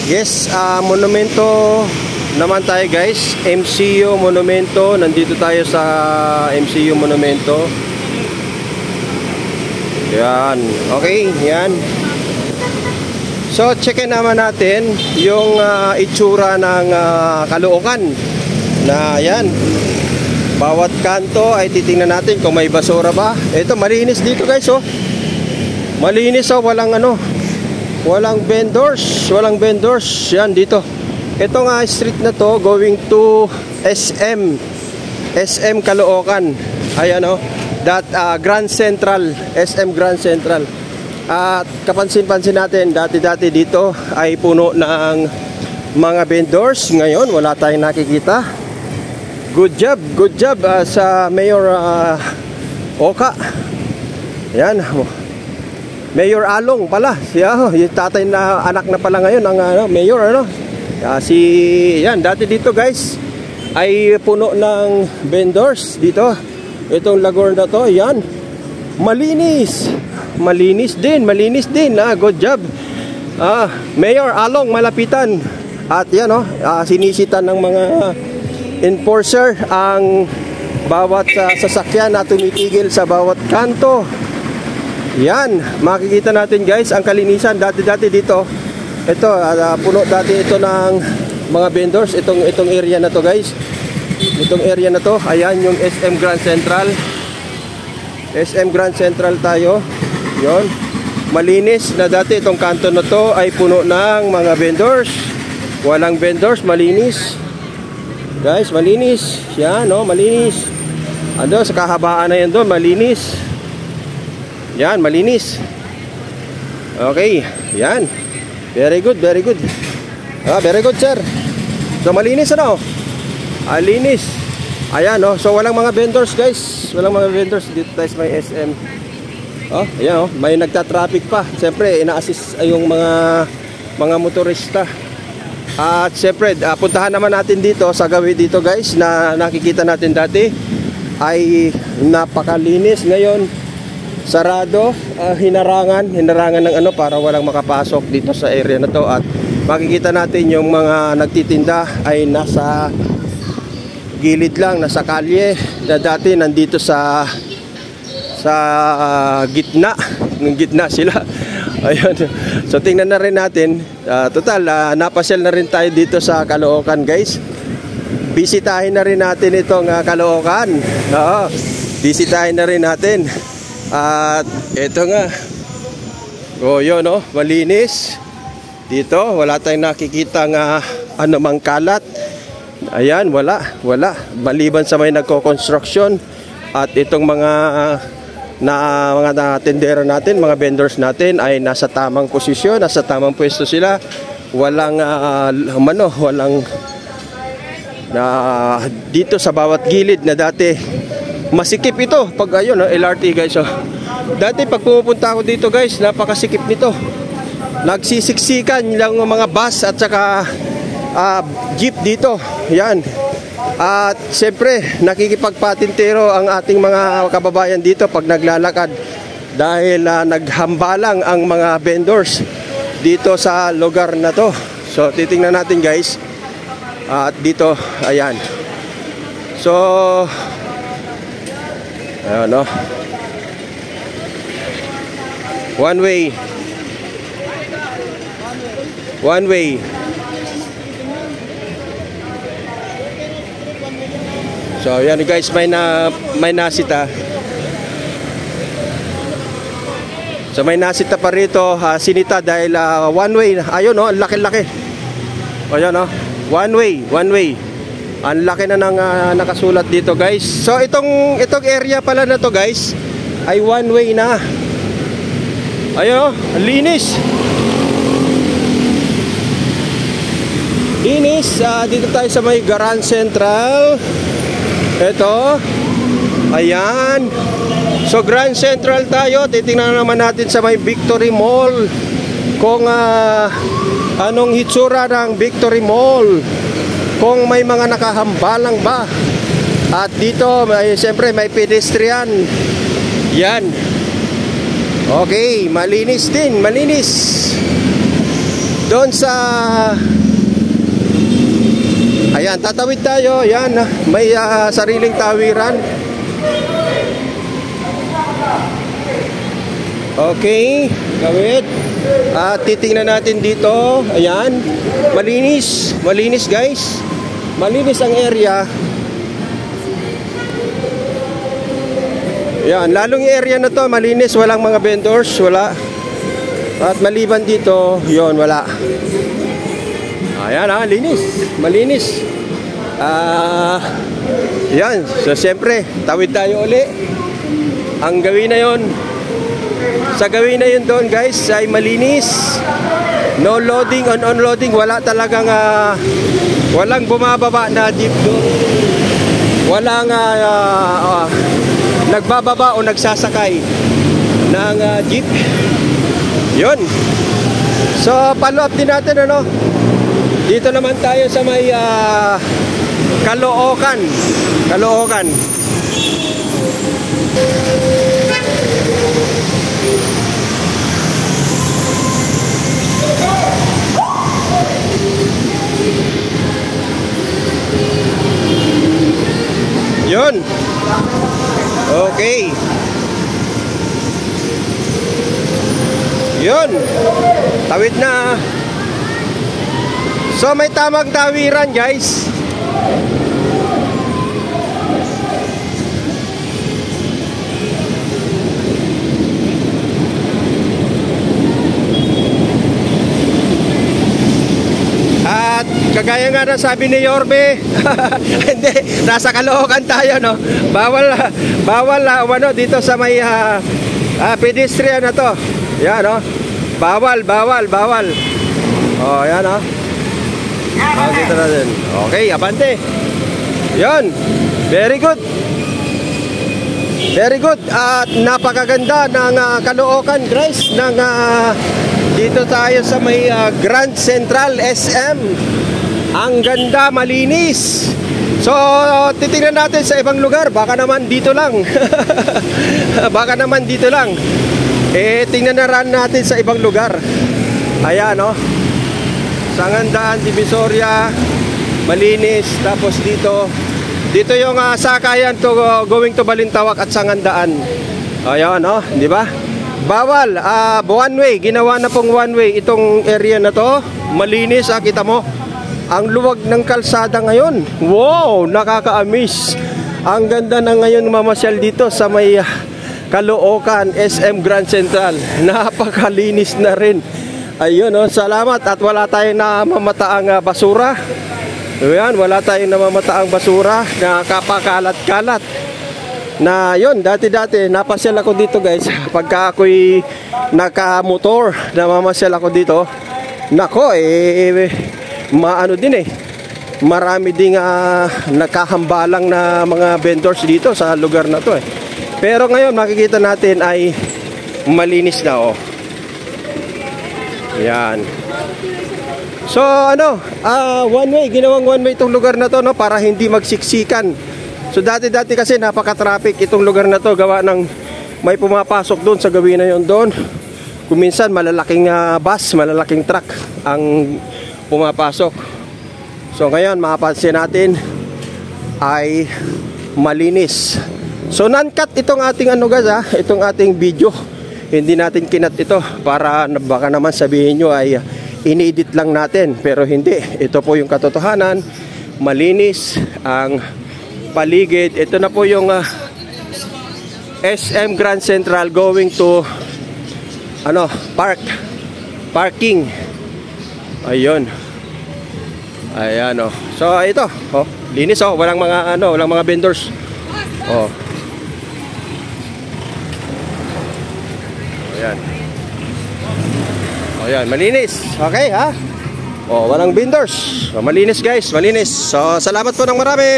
Yes, monumento naman tayo guys. MCU Monumento. Nandito tayo sa MCU Monumento. Yan. Okay, yan. So, checkin naman natin yung itsura ng Caloocan. Na yan. Bawat kanto ay titingnan natin kung may basura ba. Ito, malinis dito guys, oh. Malinis, oh. Walang vendors. Walang vendors. Yan, dito. Ito nga street na to, going to SM Caloocan. Ayan, oh. Grand Central. SM Grand Central. At kapansin-pansin natin, dati-dati dito ay puno ng mga vendors. Ngayon, wala tayong nakikita. Good job sa Mayor Oka. Yan. Mayor Along pala. Yung tatay na anak na pala ngayon ng mayor, ano? Yan, dati dito guys ay puno ng vendors dito. Itong Lagor na to, yan. Malinis din. Good job. Mayor Along malapitan. At yan, sinisitan ng mga enforcer ang bawat sasakyan na tumitigil sa bawat kanto. Yan, makikita natin guys ang kalinisan dati-dati dito. Ito, puno dati ito ng mga vendors. Itong area na to guys. Itong area na to, ayan yung SM Grand Central. SM Grand Central tayo. Yon. Malinis na dati itong kanto na to ay puno ng mga vendors. Walang vendors, malinis. Guys, malinis. Yan, malinis. Ano, sa kahabaan na yan doon, malinis. Yan, malinis. Okay, yan. Very good. Very good, sir. So, malinis, ano? Linis. Ayan, so walang mga vendors, guys. Walang mga vendors. Dito tayo sa may SM. Ayan, may nagta-traffic pa. Siyempre, ina-assist yung mga motorista. At siyempre, puntahan naman natin dito sa gawin dito, guys, na nakikita natin dati ay napakalinis. Ngayon, sarado, hinarangan ng para walang makapasok dito sa area na to. At makikita natin yung mga nagtitinda ay nasa gilid lang, nasa kalye, na dati nandito sa gitna. Ng gitna sila. Ayun. So tingnan na rin natin. Total, napasyal na rin tayo dito sa Caloocan guys. Bisitahin na rin natin itong Caloocan. Bisitahin na rin natin. At ito nga. Yun, malinis. Dito, wala tayong nakikita nga anumang kalat. Ayan, wala. Maliban sa may nagko-construction. At itong mga tendera natin, mga vendors natin ay nasa tamang posisyon, nasa tamang pwesto sila. Walang dito sa bawat gilid na dati masikip ito pag LRT guys. Dati pag pumupunta ako dito guys, napakasikip nito. Nagsisiksikan lang mga bus at saka jeep dito. Yan. At siyempre nakikipagpatintero ang ating mga kababayan dito pag naglalakad dahil naghambalang ang mga vendors dito sa lugar na to. So titingnan natin guys. At dito, ayan. So ayan, one way. So yan guys, may nasita. So may nasita pa rito, sinita dahil one way. Ayun, ang laki-laki. Ayun, one way. Ang laki na ng nakasulat dito guys. So itong area pala na to guys ay one way na. Ayun, linis. Dito tayo sa may Grand Central. Ito. Ayan. So Grand Central tayo. Titingnan naman natin sa may Victory Mall kung anong hitsura ng Victory Mall, kung may mga nakahambalang ba. At dito siyempre may pedestrian. Yan. Okay, malinis din, malinis. doon sa, ayan, tatawid tayo. Ayan, may sariling tawiran. Okay, gawid. At titingnan natin dito. Ayan, malinis. Malinis guys. Malinis ang area. Ayan, lalong yung area na to malinis. Walang mga vendors, wala. At maliban dito, yon wala. Ayan, linis. Malinis. Yan, so siyempre tawid tayo uli. Ang gawin na yon, sa gawin na yun doon guys ay malinis. No loading on unloading. Wala talagang walang bumababa na jeep doon. Walang nagbababa o nagsasakay ng jeep. Yun. So follow up din natin ano. Dito naman tayo sa may Caloocan. Caloocan. Yun. Okay. Yun. Tawid na. So may tamang tawiran guys. At kagaya nga na sabi ni Yorbe, hindi, nasa Caloocan tayo no. Bawal ano dito sa may pedestrian na to. Yan no. Bawal. Oh, yan no. Dito na din. Okay, abante. Yan. Very good. Very good. At napakaganda ng Caloocan guys. Dito tayo sa may Grand Central SM. Ang ganda, malinis. So, titingnan natin sa ibang lugar. Baka naman dito lang. Baka naman dito lang. Tingnan na rin natin sa ibang lugar. Ayan, no? Sangandaan, Divisoria, malinis. Tapos dito yung sakayan to going to Balintawak at Sangandaan. Ayan, no? Di ba? Bawal, one way. Ginawa na pong one way itong area na to. Malinis, kita mo. Ang luwag ng kalsada ngayon. Wow, nakaka-amaze. Ang ganda na ngayon mamasyal dito sa may Caloocan SM Grand Central. Napakalinis na rin. Ayun, no, salamat at wala tayong namamataang basura. Ayan, wala tayong namamataang basura na kapakalat-kalat. Na yun, dati napasyal ako dito guys. Pagka ako'y nakamotor, namamasyal ako dito. Nako, maano din marami ding nakahambalang na mga vendors dito sa lugar na to Pero ngayon makikita natin ay malinis na Yan. So ano, one way, ginawang one way itong lugar na to no, para hindi magsiksikan. So dati kasi napaka-traffic itong lugar na to, gawa ng may pumapasok doon sa gawin na yon doon. Kung minsan malalaking bus, malalaking truck ang pumapasok. So ngayon mapapansin natin ay malinis. So non-cut itong ating guys itong ating video. Hindi natin kinat ito para baka naman sabihin nyo ay inedit lang natin, pero hindi. Ito po yung katotohanan. Malinis ang paligid. Ito na po yung SM Grand Central going to parking. Ayun. Ayan So ito, linis walang mga vendors. Ayan, malinis. Okay ha? Walang vendors. Malinis guys, malinis. So salamat po ng marami.